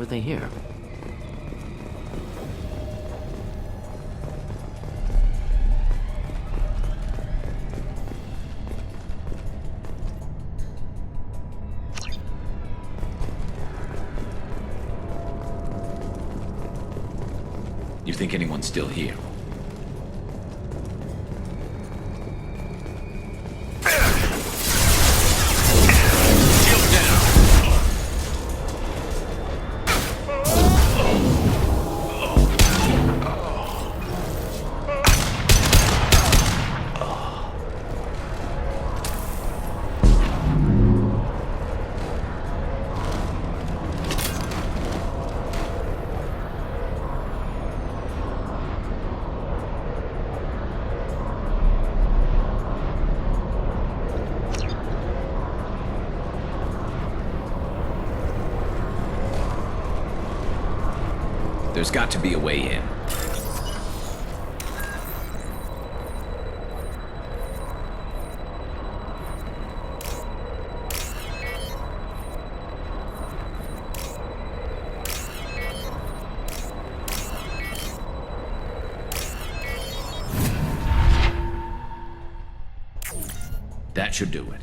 were they here? You think anyone's still here? There's got to be a way in. That should do it.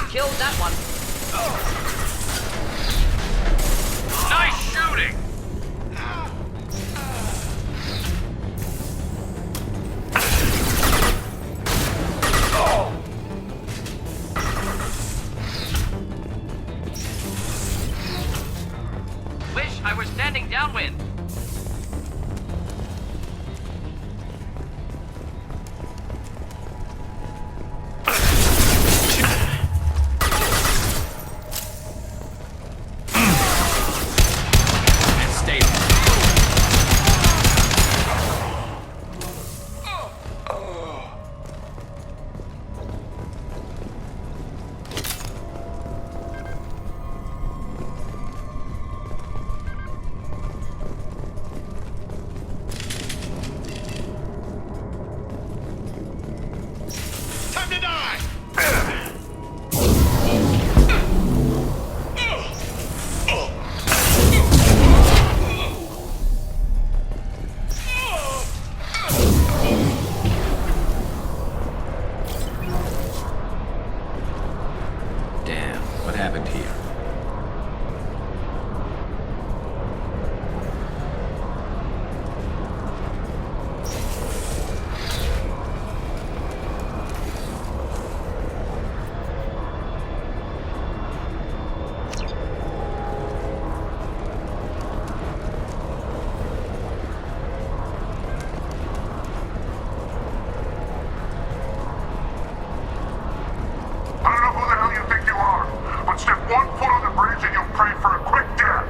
Killed that one. Nice shooting! Wish I were standing downwind. Time to die! Damn, what happened here? I don't know who the hell you think you are, but step one foot on the bridge and you'll pray for a quick death.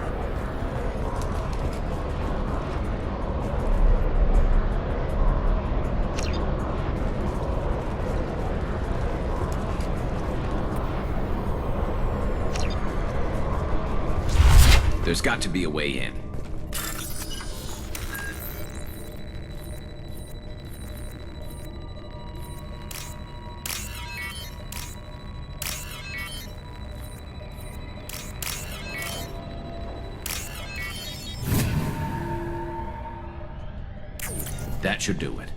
There's got to be a way in. That should do it.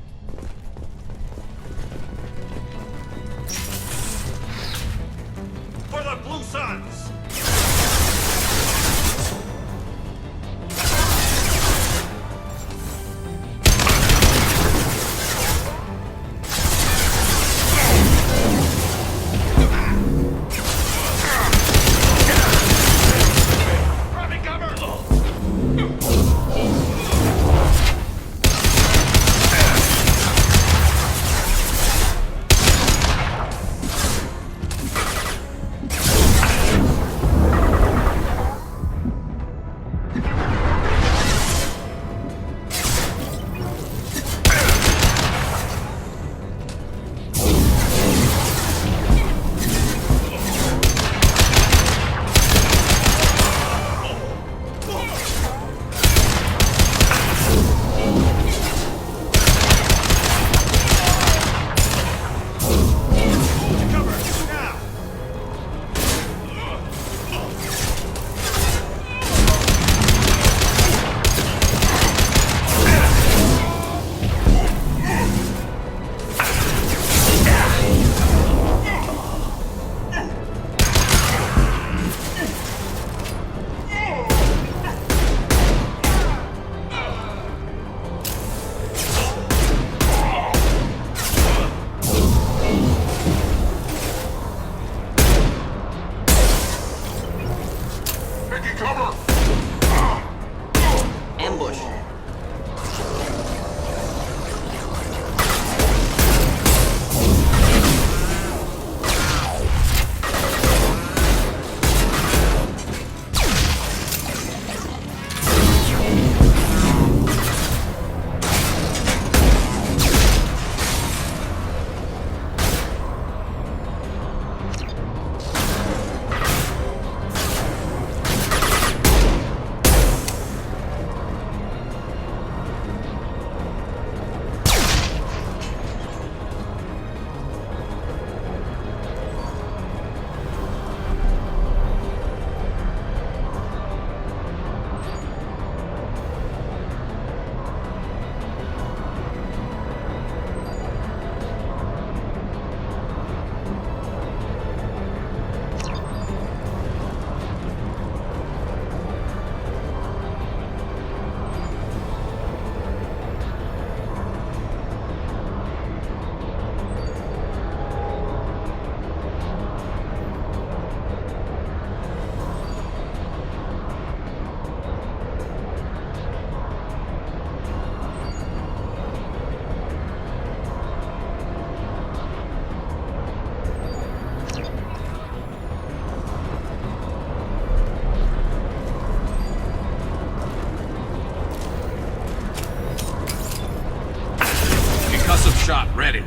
For the Blue Suns! Grabbing cover! Taking cover! Ambush. Concussive shot ready.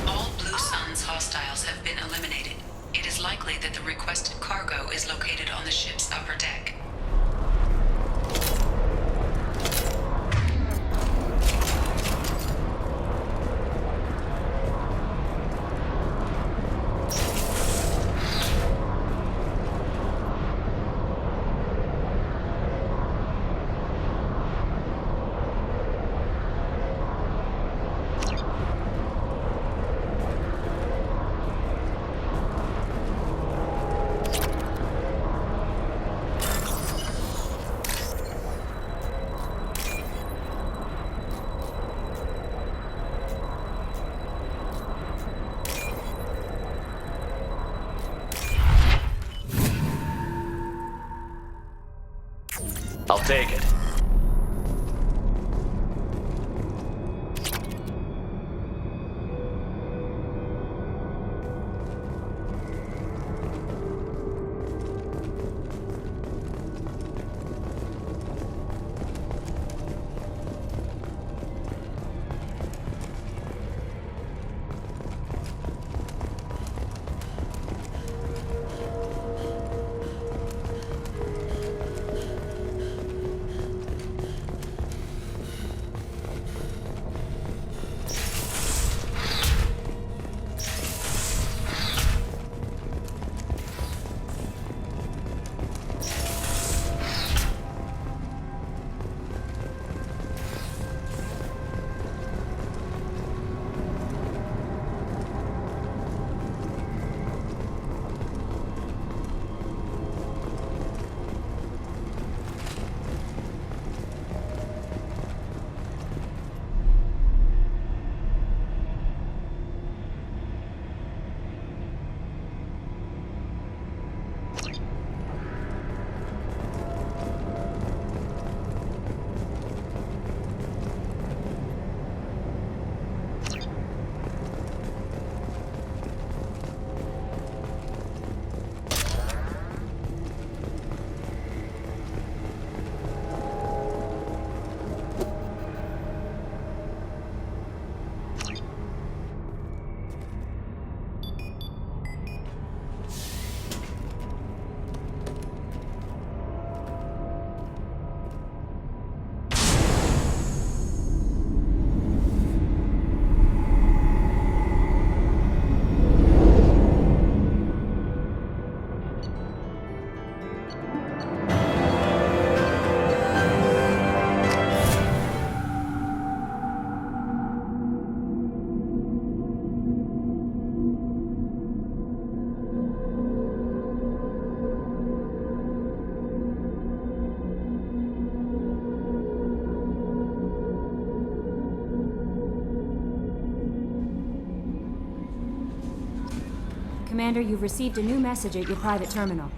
All Blue Suns hostiles have been eliminated. It is likely that the requested cargo is located on the ship's upper deck. I'll take it. Commander, you've received a new message at your private terminal.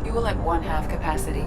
Fuel at 1/2 capacity.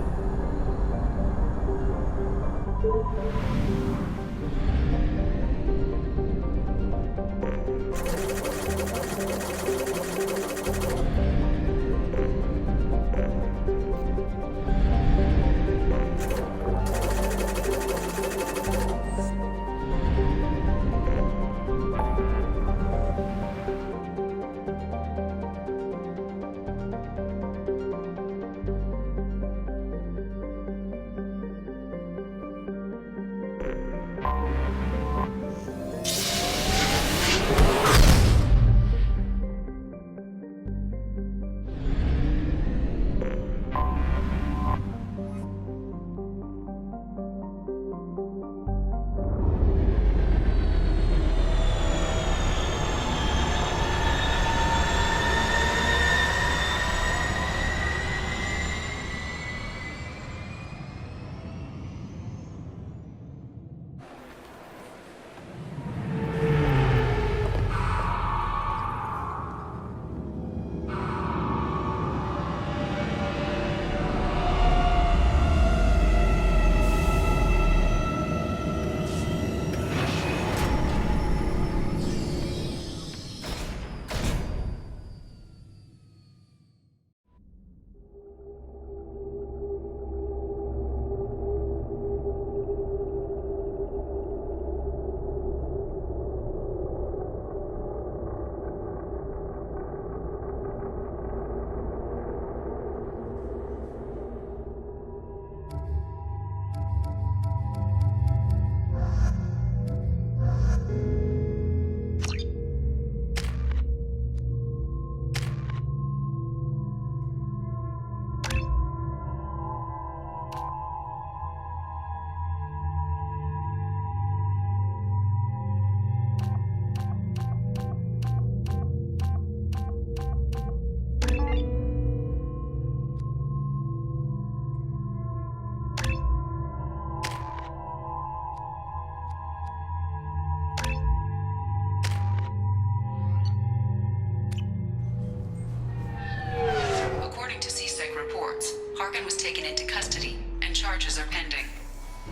Harkin was taken into custody, and charges are pending.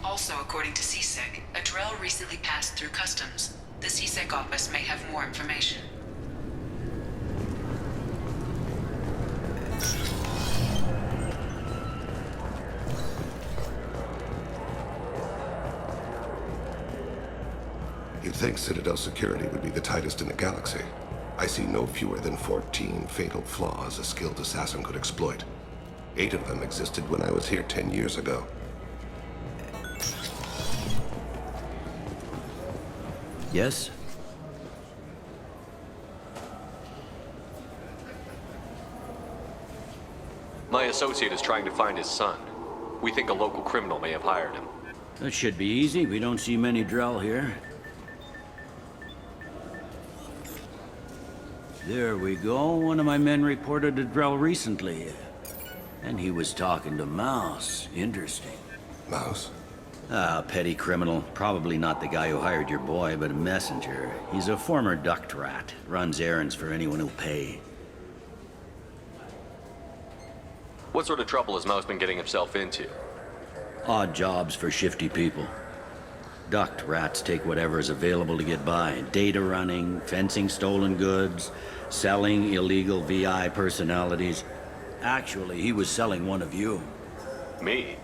Also, according to CSEC, a Drell recently passed through customs. The CSEC office may have more information. You'd think Citadel security would be the tightest in the galaxy. I see no fewer than 14 fatal flaws a skilled assassin could exploit. 8 of them existed when I was here 10 years ago. Yes? My associate is trying to find his son. We think a local criminal may have hired him. That should be easy. We don't see many Drell here. There we go. One of my men reported a Drell recently. And he was talking to Mouse. Interesting. Mouse? Ah, petty criminal. Probably not the guy who hired your boy, but a messenger. He's a former duct rat. Runs errands for anyone who'll pay. What sort of trouble has Mouse been getting himself into? Odd jobs for shifty people. Duct rats take whatever is available to get by. Data running, fencing stolen goods, selling illegal VI personalities. Actually, he was selling one of you. Me?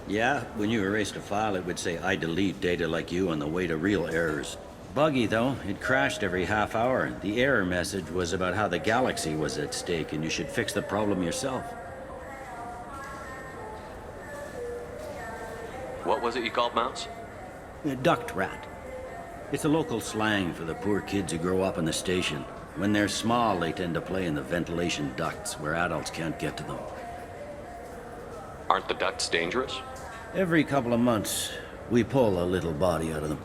Yeah, when you erased a file, it would say, I delete data like you on the way to real errors. Buggy, though. It crashed every half hour. The error message was about how the galaxy was at stake, and you should fix the problem yourself. What was it you called Mouse? A duct rat. It's a local slang for the poor kids who grow up in the station. When they're small, they tend to play in the ventilation ducts where adults can't get to them. Aren't the ducts dangerous? Every couple of months, we pull a little body out of them.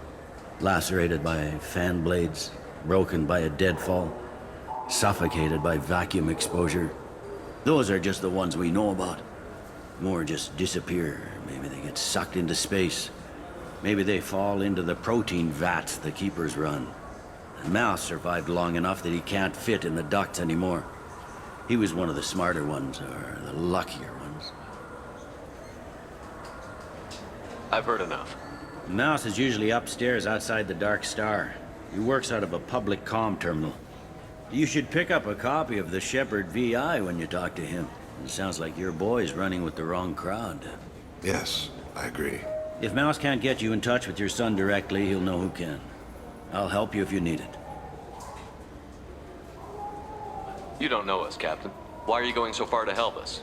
Lacerated by fan blades, broken by a deadfall, suffocated by vacuum exposure. Those are just the ones we know about. More just disappear. Maybe they get sucked into space. Maybe they fall into the protein vats the keepers run. Mouse survived long enough that he can't fit in the ducts anymore. He was one of the smarter ones, or the luckier ones. I've heard enough. Mouse is usually upstairs outside the Dark Star. He works out of a public comm terminal. You should pick up a copy of the Shepard VI when you talk to him. It sounds like your boy's running with the wrong crowd. Yes, I agree. If Mouse can't get you in touch with your son directly, he'll know who can. I'll help you if you need it. You don't know us, Captain. Why are you going so far to help us?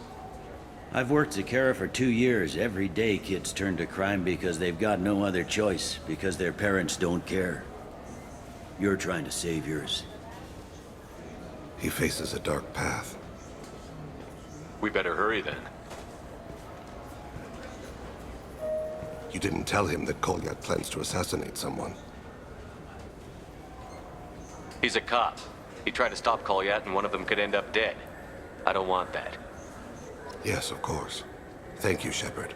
I've worked Zakera for 2 years. Every day kids turn to crime because they've got no other choice, because their parents don't care. You're trying to save yours. He faces a dark path. We better hurry then. You didn't tell him that Kolyat plans to assassinate someone. He's a cop. He tried to stop Kolyat and one of them could end up dead. I don't want that. Yes, of course. Thank you, Shepard.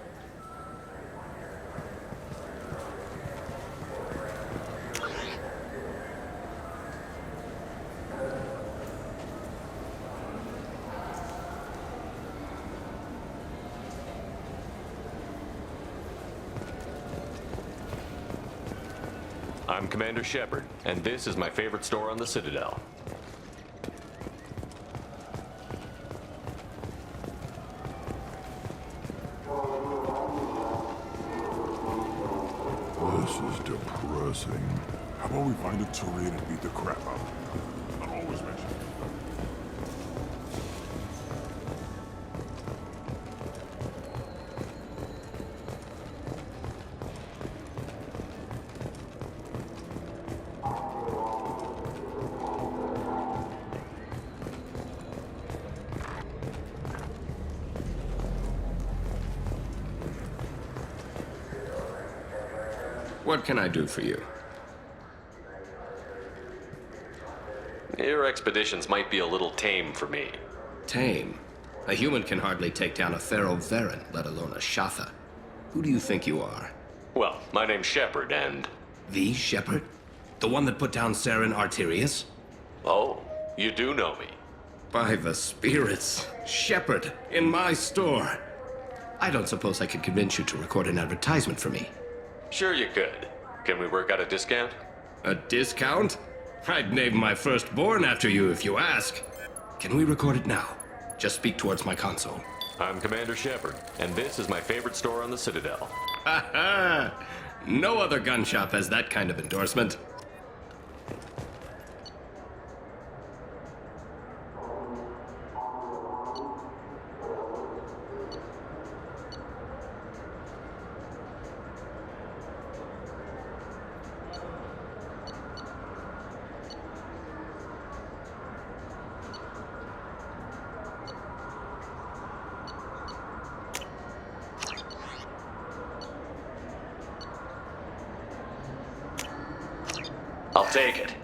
I'm Commander Shepard, and this is my favorite store on the Citadel. This is depressing. How about we find a Turian and beat the crap out of him? I'll always mention it. What can I do for you? Your expeditions might be a little tame for me. Tame. A human can hardly take down a Pharaoh Varen, let alone a Shatha. Who do you think you are? Well, my name's Shepard, and... The Shepard? The one that put down Saren Arterius? Oh, you do know me. By the spirits. Shepard, in my store. I don't suppose I could convince you to record an advertisement for me. Sure you could. Can we work out a discount? A discount? I'd name my firstborn after you if you ask. Can we record it now? Just speak towards my console. I'm Commander Shepard, and this is my favorite store on the Citadel. Ha ha! No other gun shop has that kind of endorsement. I'll take it.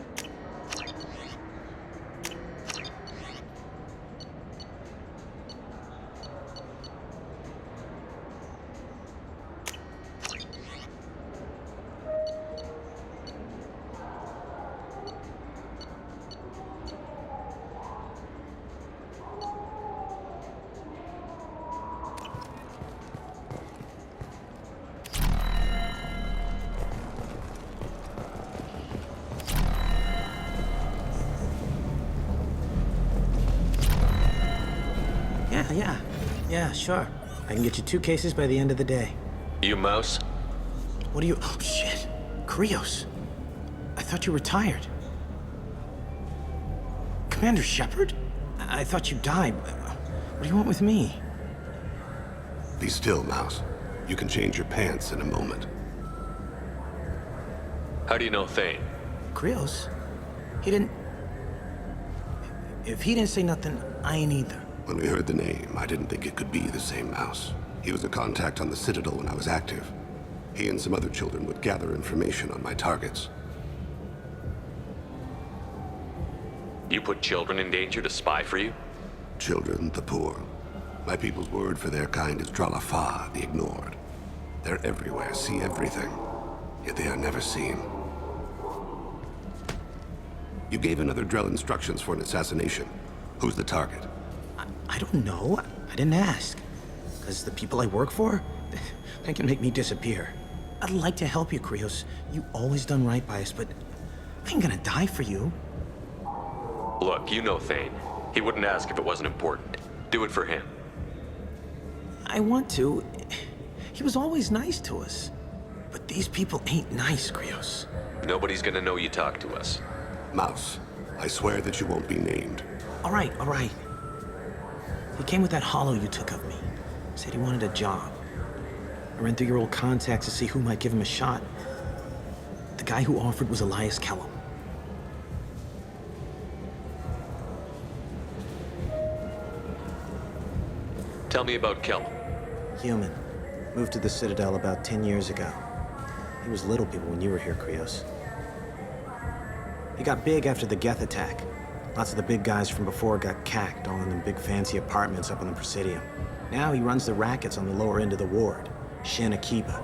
Yeah, sure. I can get you 2 cases by the end of the day. You Mouse? What do you... Oh, shit. Krios. I thought you retired. Commander Shepard? I thought you died. What do you want with me? Be still, Mouse. You can change your pants in a moment. How do you know Thane? Krios? He didn't... If he didn't say nothing, I ain't either. When we heard the name, I didn't think it could be the same Mouse. He was a contact on the Citadel when I was active. He and some other children would gather information on my targets. You put children in danger to spy for you? Children, the poor. My people's word for their kind is Dralafa, the ignored. They're everywhere, see everything, yet they are never seen. You gave another Drell instructions for an assassination. Who's the target? I don't know. I didn't ask. Because the people I work for, they can make me disappear. I'd like to help you, Krios. You always done right by us, but I ain't gonna die for you. Look, you know Thane. He wouldn't ask if it wasn't important. Do it for him. I want to. He was always nice to us. But these people ain't nice, Krios. Nobody's gonna know you talked to us. Mouse, I swear that you won't be named. All right. He came with that hollow you took of me. Said he wanted a job. I ran through your old contacts to see who might give him a shot. The guy who offered was Elias Kellum. Tell me about Kellum. Human. Moved to the Citadel about 10 years ago. He was little people when you were here, Krios. He got big after the Geth attack. Lots of the big guys from before got cacked, all in them big fancy apartments up on the Presidium. Now he runs the rackets on the lower end of the ward, Shin Akiba.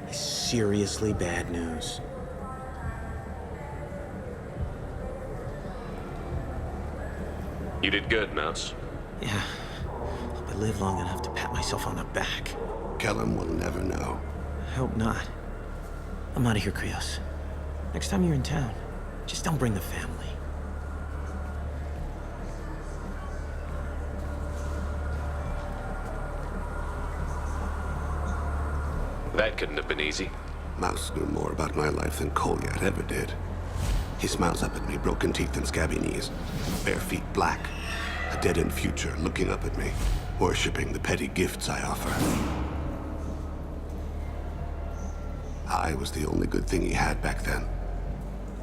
He's seriously bad news. You did good, Mouse. Yeah. Hope I live long enough to pat myself on the back. Kellum will never know. I hope not. I'm out of here, Krios. Next time you're in town, just don't bring the family. That couldn't have been easy. Mouse knew more about my life than Kolyat ever did. He smiles up at me, broken teeth and scabby knees, bare feet black, a dead-end future looking up at me, worshipping the petty gifts I offer. I was the only good thing he had back then,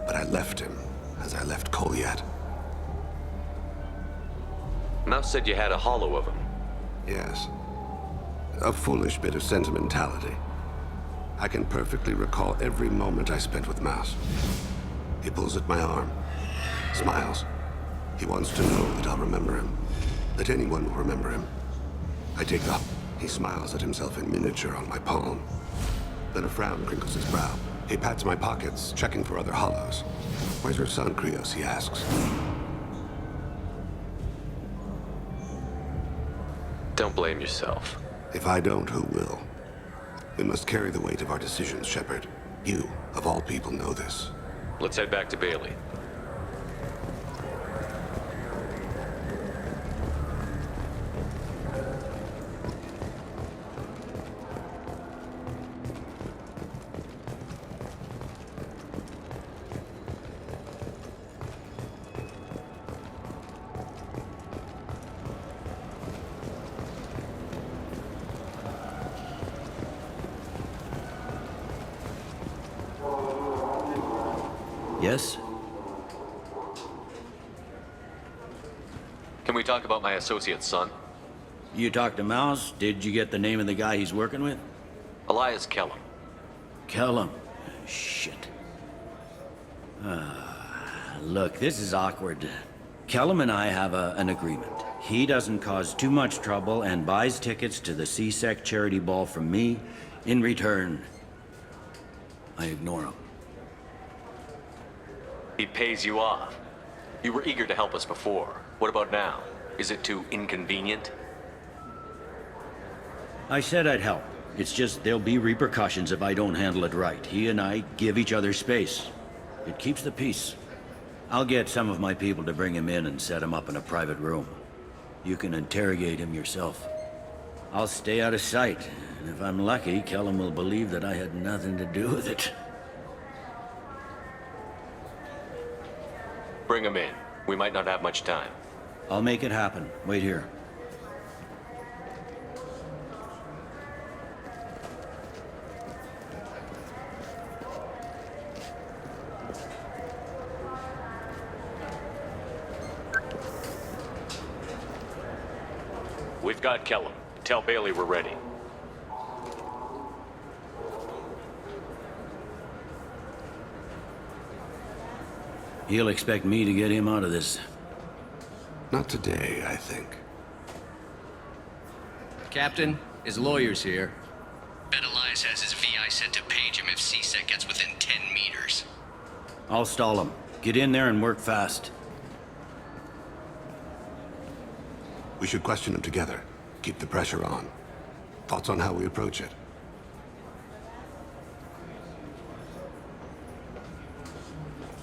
but I left him as I left Kolyat. Mouse said you had a hollow of him. Yes. A foolish bit of sentimentality. I can perfectly recall every moment I spent with Mouse. He pulls at my arm, smiles. He wants to know that I'll remember him, that anyone will remember him. I take up. He smiles at himself in miniature on my palm. Then a frown crinkles his brow. He pats my pockets, checking for other hollows. Where's your son, Krios? He asks. Don't blame yourself. If I don't, who will? We must carry the weight of our decisions, Shepard. You, of all people, know this. Let's head back to Bailey. Yes? Can we talk about my associate's son? You talked to Mouse? Did you get the name of the guy he's working with? Elias Kellum. Kellum. Shit. Look, this is awkward. Kellum and I have an agreement. He doesn't cause too much trouble and buys tickets to the C-Sec charity ball from me. In return, I ignore him. He pays you off. You were eager to help us before. What about now? Is it too inconvenient? I said I'd help. It's just there'll be repercussions if I don't handle it right. He and I give each other space. It keeps the peace. I'll get some of my people to bring him in and set him up in a private room. You can interrogate him yourself. I'll stay out of sight, and if I'm lucky, Kellum will believe that I had nothing to do with it. Bring him in. We might not have much time. I'll make it happen. Wait here. We've got Kellum. Tell Bailey we're ready. He'll expect me to get him out of this. Not today, I think. Captain, his lawyer's here. Bet Elias has his VI set to page him if CSEC gets within 10 meters. I'll stall him. Get in there and work fast. We should question him together. Keep the pressure on. Thoughts on how we approach it?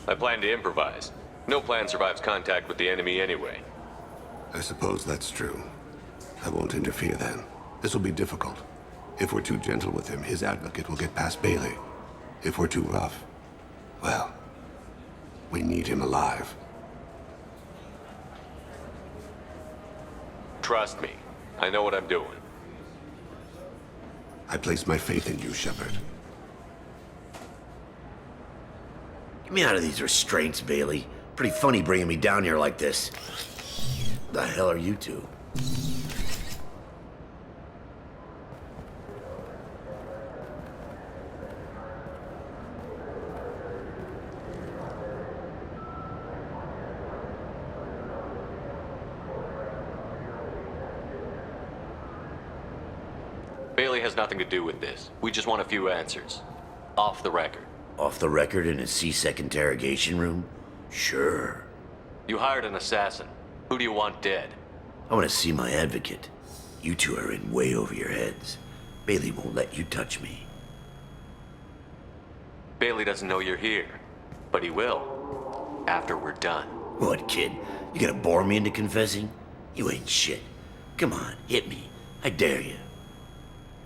I plan to improvise. No plan survives contact with the enemy anyway. I suppose that's true. I won't interfere then. This will be difficult. If we're too gentle with him, his advocate will get past Bailey. If we're too rough, well, we need him alive. Trust me. I know what I'm doing. I place my faith in you, Shepard. Get me out of these restraints, Bailey. Pretty funny bringing me down here like this. The hell are you two? Bailey has nothing to do with this. We just want a few answers. Off the record. Off the record in a CSEC interrogation room? Sure. You hired an assassin. Who do you want dead? I want to see my advocate. You two are in way over your heads. Bailey won't let you touch me. Bailey doesn't know you're here. But he will. After we're done. What, kid? You gonna bore me into confessing? You ain't shit. Come on, hit me. I dare you.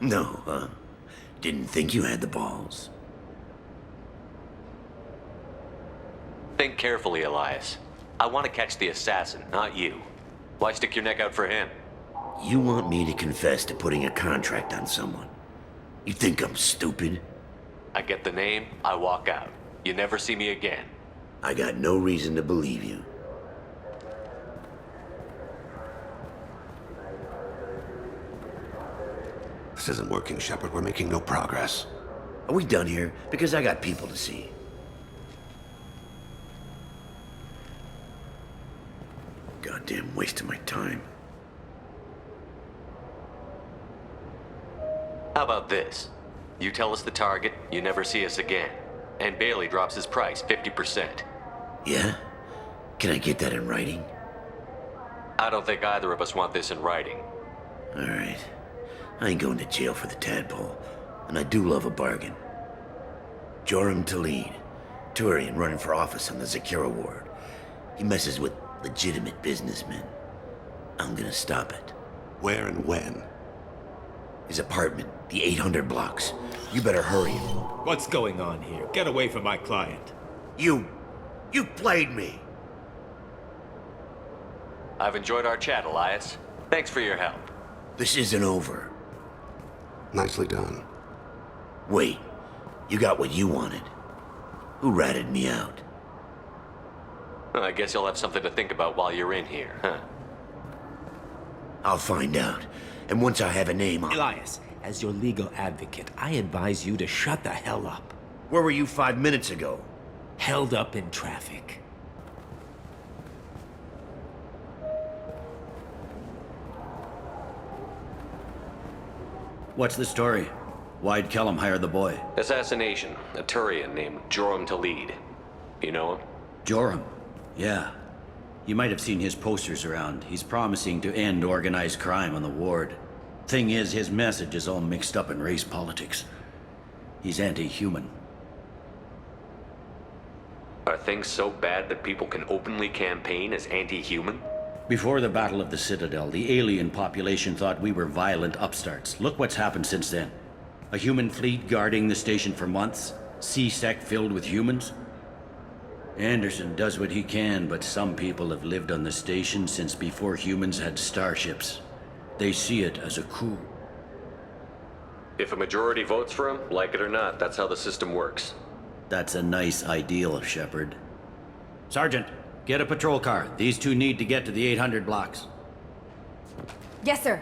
No, huh? Didn't think you had the balls. Think carefully, Elias. I want to catch the assassin, not you. Why stick your neck out for him? You want me to confess to putting a contract on someone? You think I'm stupid? I get the name, I walk out. You never see me again. I got no reason to believe you. This isn't working, Shepard. We're making no progress. Are we done here? Because I got people to see. Goddamn waste of my time. How about this? You tell us the target, you never see us again. And Bailey drops his price 50%. Yeah? Can I get that in writing? I don't think either of us want this in writing. All right. I ain't going to jail for the tadpole, and I do love a bargain. Joram Talid, Turian running for office on the Zakira ward. He messes with legitimate businessmen. I'm gonna stop it. Where and when? His apartment, the 800 blocks. You better hurry. What's going on here? Get away from my client. You played me. I've enjoyed our chat, Elias. Thanks for your help. This isn't over. Nicely done. Wait, you got what you wanted. Who ratted me out? I guess you'll have something to think about while you're in here, huh? I'll find out. And once I have a name, I'll... Elias, as your legal advocate, I advise you to shut the hell up. Where were you 5 minutes ago? Held up in traffic. What's the story? Why'd Kellum hire the boy? Assassination. A Turian named Joram Talid. You know him? Joram? Yeah. You might have seen his posters around. He's promising to end organized crime on the ward. Thing is, his message is all mixed up in race politics. He's anti-human. Are things so bad that people can openly campaign as anti-human? Before the Battle of the Citadel, the alien population thought we were violent upstarts. Look what's happened since then. A human fleet guarding the station for months, C-Sec filled with humans. Anderson does what he can, but some people have lived on the station since before humans had starships. They see it as a coup. If a majority votes for him, like it or not, that's how the system works. That's a nice ideal, Shepard. Sergeant, get a patrol car. These two need to get to the 800 blocks. Yes, sir.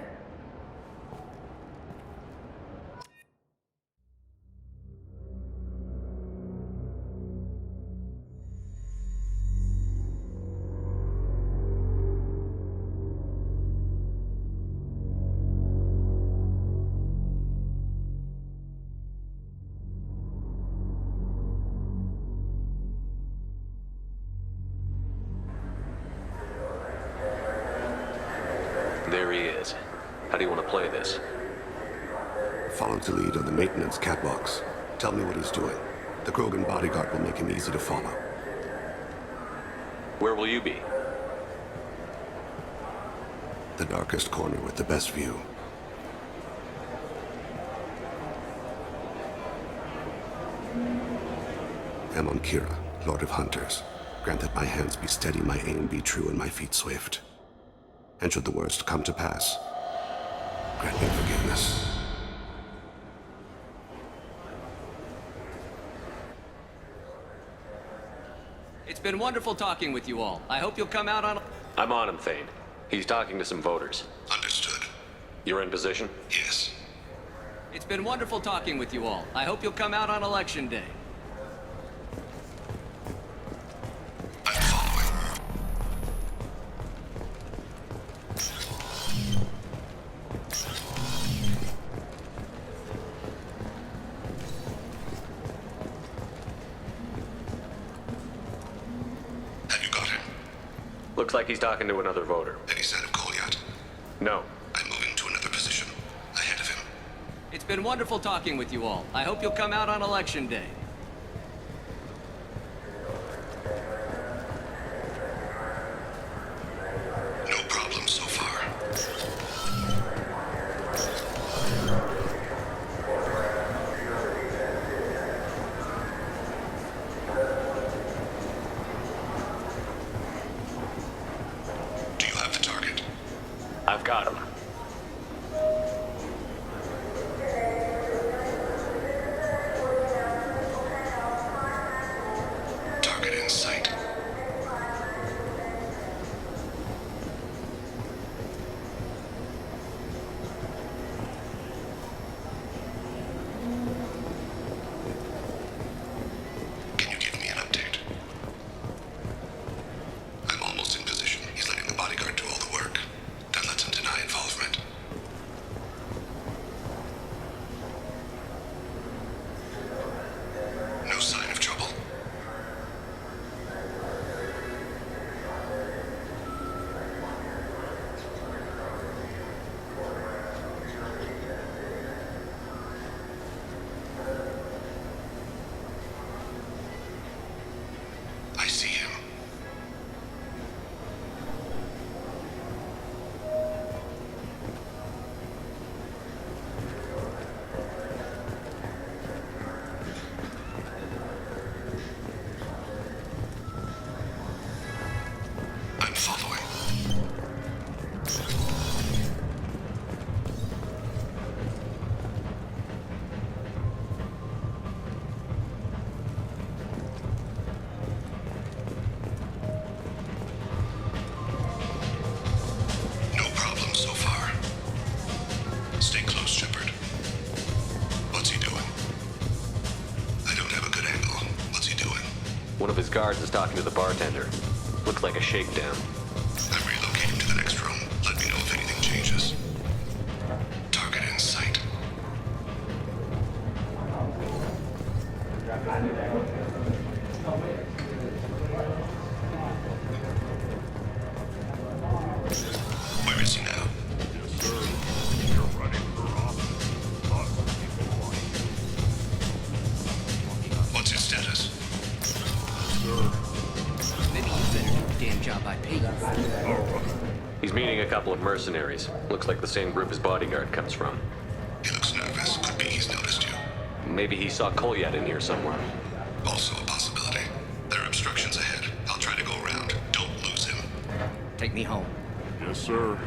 There he is. How do you want to play this? Follow Talid on the maintenance catwalks. Tell me what he's doing. The Krogan bodyguard will make him easy to follow. Where will you be? The darkest corner with the best view. Amon Kira, Lord of Hunters. Grant that my hands be steady, my aim be true, and my feet swift. And should the worst come to pass, grant me forgiveness. It's been wonderful talking with you all. I hope you'll come out on... I'm on him, Thane. He's talking to some voters. Understood. You're in position? Yes. It's been wonderful talking with you all. I hope you'll come out on Election Day. I'm following. Have you got him? Looks like he's talking to another voter. Any sign of Kolyat? No. I'm moving to another position. Ahead of him. It's been wonderful talking with you all. I hope you'll come out on Election Day. No problem so far. Do you have the target? I've got him. Target in sight. Can you give me an update? I'm almost in position. He's letting the bodyguard do all the work. That lets him deny involvement. No sign of trouble. I see him. I'm following. No problem so far. Stay close, Shepard. What's he doing? I don't have a good angle. What's he doing? One of his guards is talking to the bartender. Looks like a shakedown. I'm relocating to the next room. Let me know if anything changes. Target in sight. Where is he now? What's his status? Maybe you better do a damn job I pay you. He's meeting a couple of mercenaries. Looks like the same group his bodyguard comes from. He looks nervous. Could be he's noticed you. Maybe he saw Kolyat in here somewhere. Also a possibility. There are obstructions ahead. I'll try to go around. Don't lose him. Take me home. Yes, sir.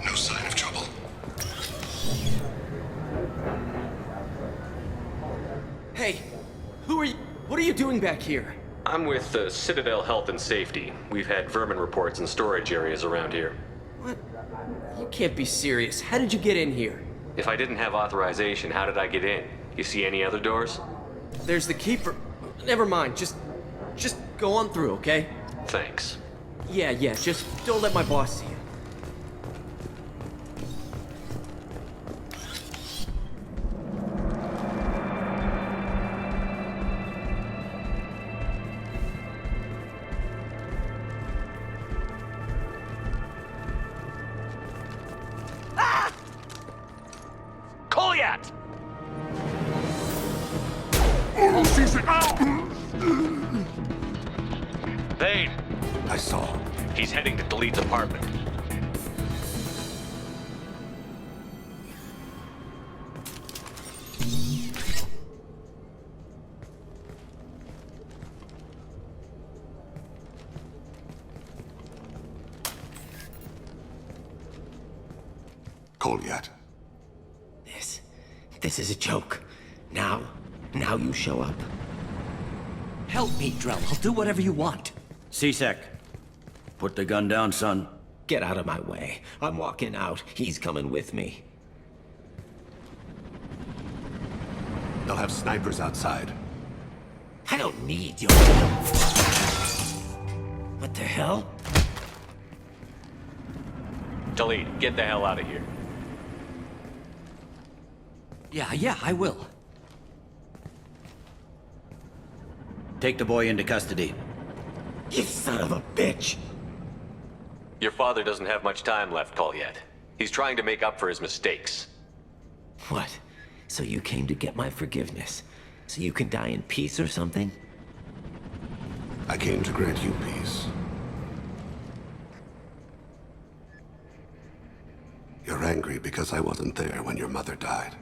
No sign of trouble. Hey, who are you? What are you doing back here? I'm with Citadel Health and Safety. We've had vermin reports in storage areas around here. What? You can't be serious. How did you get in here? If I didn't have authorization, how did I get in? You see any other doors? There's the keeper. Never mind. Just go on through, okay? Thanks. Yeah. Just don't let my boss see you. Kolyat! Vane! I saw. He's heading to Delid's apartment. Kolyat. This is a joke. Now you show up. Help me, Drell. I'll do whatever you want. C-Sec, put the gun down, son. Get out of my way. I'm walking out. He's coming with me. They'll have snipers outside. I don't need your help. What the hell? Delid, get the hell out of here. Yeah, I will. Take the boy into custody. You son of a bitch! Your father doesn't have much time left, Kolyat. He's trying to make up for his mistakes. What? So you came to get my forgiveness? So you can die in peace or something? I came to grant you peace. You're angry because I wasn't there when your mother died.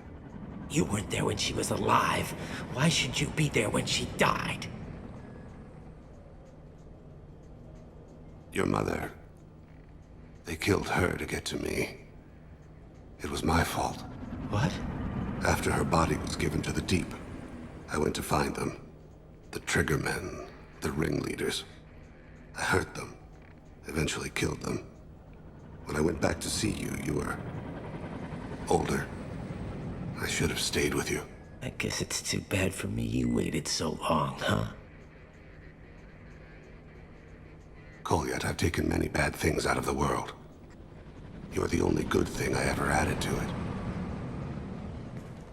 You weren't there when she was alive. Why should you be there when she died? Your mother... They killed her to get to me. It was my fault. What? After her body was given to the Deep, I went to find them. The Triggermen, the ringleaders. I hurt them, eventually killed them. When I went back to see you, you were... older. I should have stayed with you. I guess it's too bad for me you waited so long, huh? Kolyat, I've taken many bad things out of the world. You're the only good thing I ever added to it.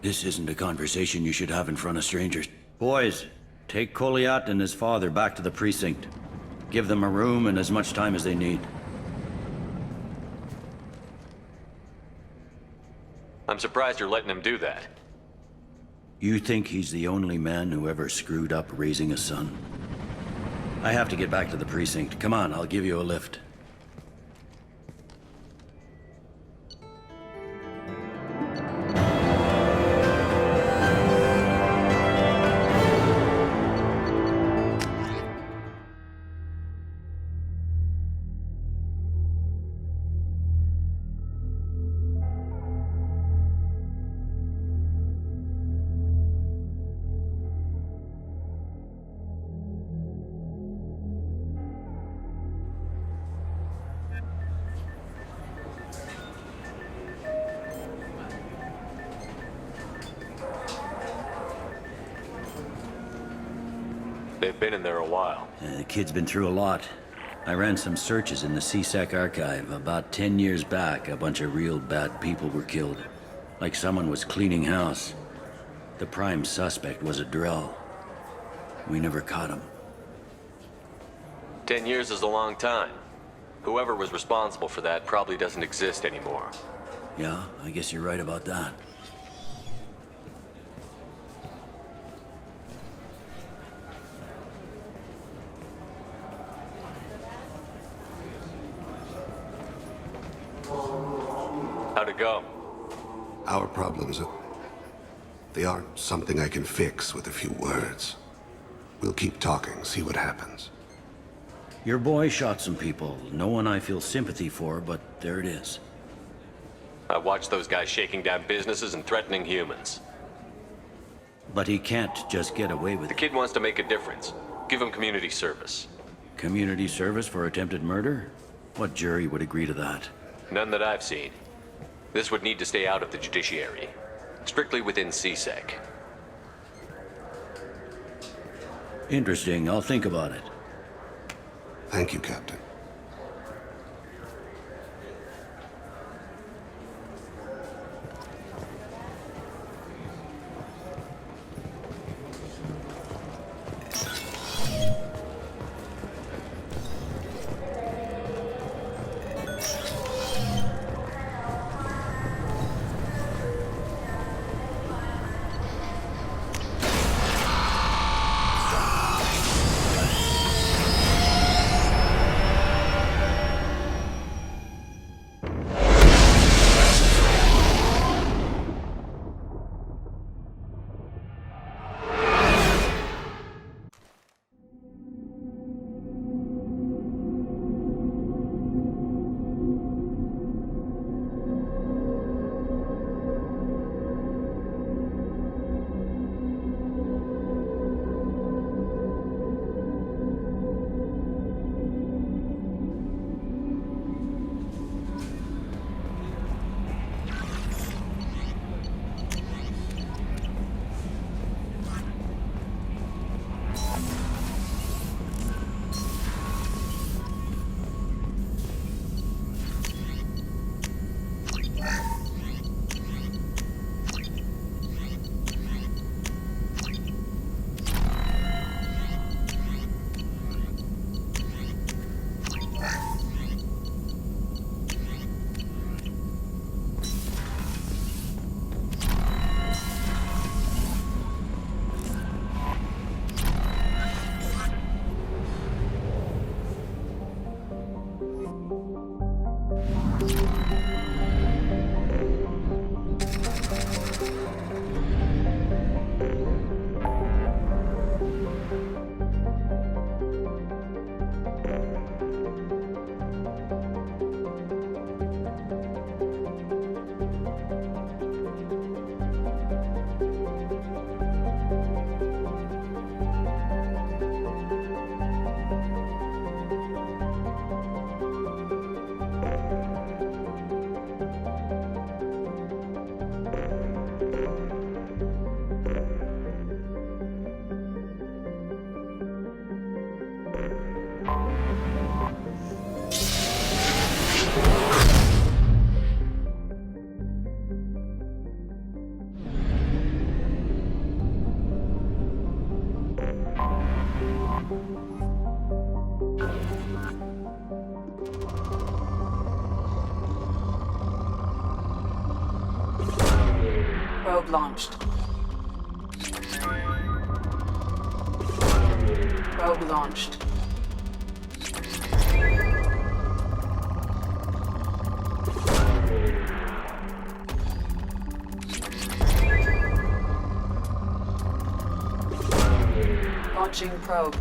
This isn't a conversation you should have in front of strangers. Boys, take Kolyat and his father back to the precinct. Give them a room and as much time as they need. I'm surprised you're letting him do that. You think he's the only man who ever screwed up raising a son? I have to get back to the precinct. Come on, I'll give you a lift. They've been in there a while. The kid's been through a lot. I ran some searches in the C-Sec archive. About 10 years back, a bunch of real bad people were killed. Like someone was cleaning house. The prime suspect was a Drell. We never caught him. 10 years is a long time. Whoever was responsible for that probably doesn't exist anymore. Yeah, I guess you're right about that. go? Our problems, they aren't something I can fix with a few words. We'll keep talking, see what happens. Your boy shot some people. No one I feel sympathy for, but there it is. I watched those guys shaking down businesses and threatening humans. But he can't just get away with The it. kid wants to make a difference. Give him community service. Community service for attempted murder? What jury would agree to that? None that I've seen. This would need to stay out of the judiciary. Strictly within CSEC. Interesting. I'll think about it. Thank you, Captain. Probe launched. Probe launched. Launching probe.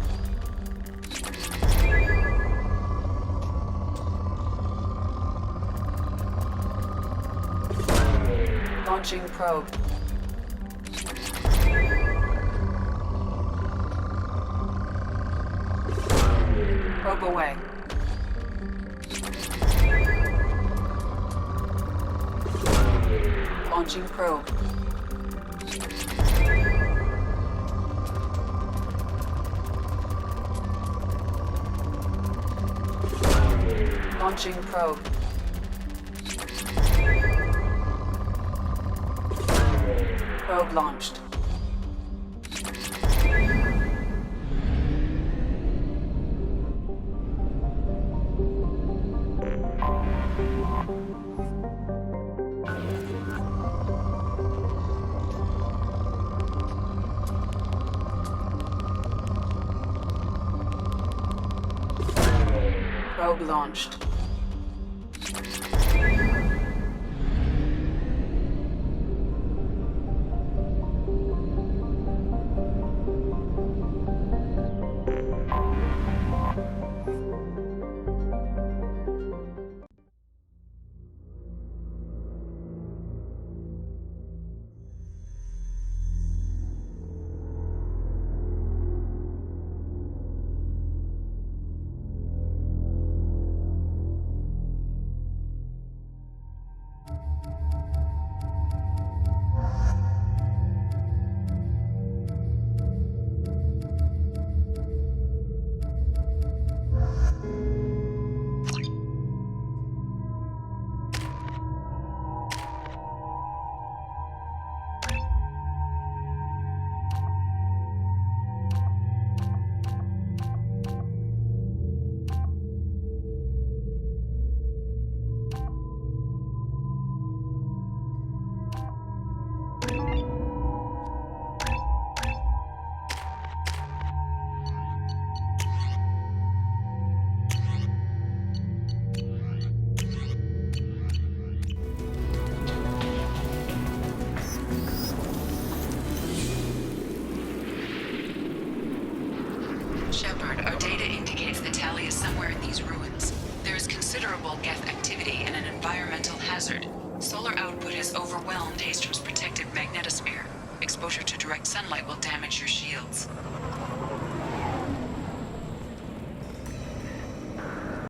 Launching probe. Probe away. Launching probe. Launching probe. Probe launched. Probe launched. Shepard, our data indicates that Tali is somewhere in these ruins. There is considerable Geth activity and an environmental hazard. Solar output has overwhelmed Hastrom's protective magnetosphere. Exposure to direct sunlight will damage your shields.